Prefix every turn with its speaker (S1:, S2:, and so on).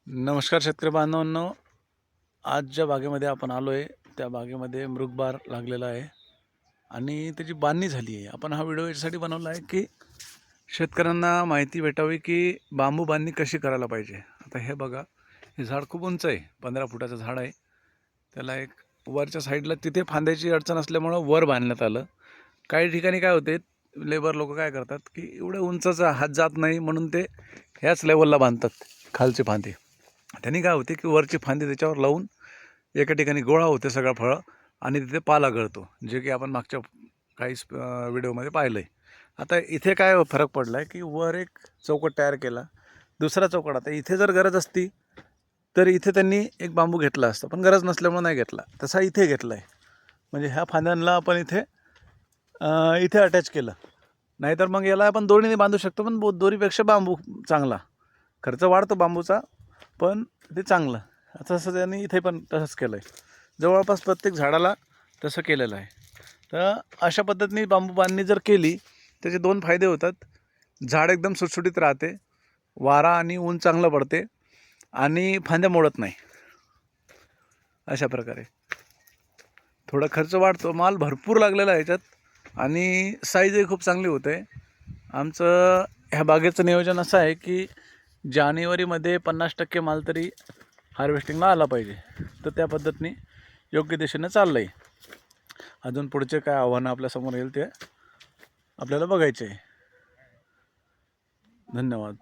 S1: नमस्कार शेतकरी बांधवांनो. आज ज्या बागेमध्ये आपण आलो आहे त्या बागेमध्ये मृगबार लागलेला आहे आणि त्याची बांधणी झाली आहे. आपण हा व्हिडिओ यासाठी बनवला आहे की शेतकऱ्यांना माहिती भेटावी की बांबू बांधणी कशी करायला पाहिजे. आता हे बघा, हे झाड खूप उंच आहे, 15 फुटाचं झाड आहे. त्याला एक वरच्या साईडला तिथे फांद्याची अडचण असल्यामुळं वर बांधण्यात आलं. काही ठिकाणी काय होते, लेबर लोक काय करतात की एवढं उंचचा हात जात नाही म्हणून ते ह्याच लेवलला बांधतात खालचे फांदे. त्यांनी काय होते की वरची फांदी त्याच्यावर लावून एका ठिकाणी गोळा होते सगळा फळं आणि तिथे पाला गळतो, जे की आपण मागच्या काही व्हिडिओमध्ये पाहिलं आहे. आता इथे काय फरक पडला आहे की वर एक चौकट तयार केला, दुसरा चौकट. आता इथे जर गरज असती तर इथे त्यांनी एक बांबू घेतला असता, पण गरज नसल्यामुळे नाही घेतला. तसा इथे घेतला आहे, म्हणजे ह्या फांद्यांना आपण इथे अटॅच केलं. नाहीतर मग याला आपण दोरीने बांधू शकतो, पण दोरीपेक्षा बांबू चांगला. खर्च वाढतो बांबूचा, पण ते चांगलं. तसं त्यांनी इथे पण तसंच केलं आहे, जवळपास प्रत्येक झाडाला तसं केलेलं आहे. तर अशा पद्धतीने बांबू बांधणी जर केली त्याचे दोन फायदे होतात. झाड एकदम सुटसुटीत राहते, वारा आणि ऊन चांगलं पडते आणि फांद्या मोडत नाही. अशा प्रकारे थोडा खर्च वाढतो, माल भरपूर लागलेला आहे याच्यात आणि साईजही खूप चांगली होते. आमचं ह्या बागेचं नियोजन असं आहे की जानेवारीमध्ये 50% माल तरी हार्वेस्टिंगला आला पाहिजे. तर त्या पद्धतीने योग्य दिशेनं चाललं आहे. अजून पुढचे काय आव्हानं आपल्यासमोर येईल ते आपल्याला बघायचे आहे. धन्यवाद.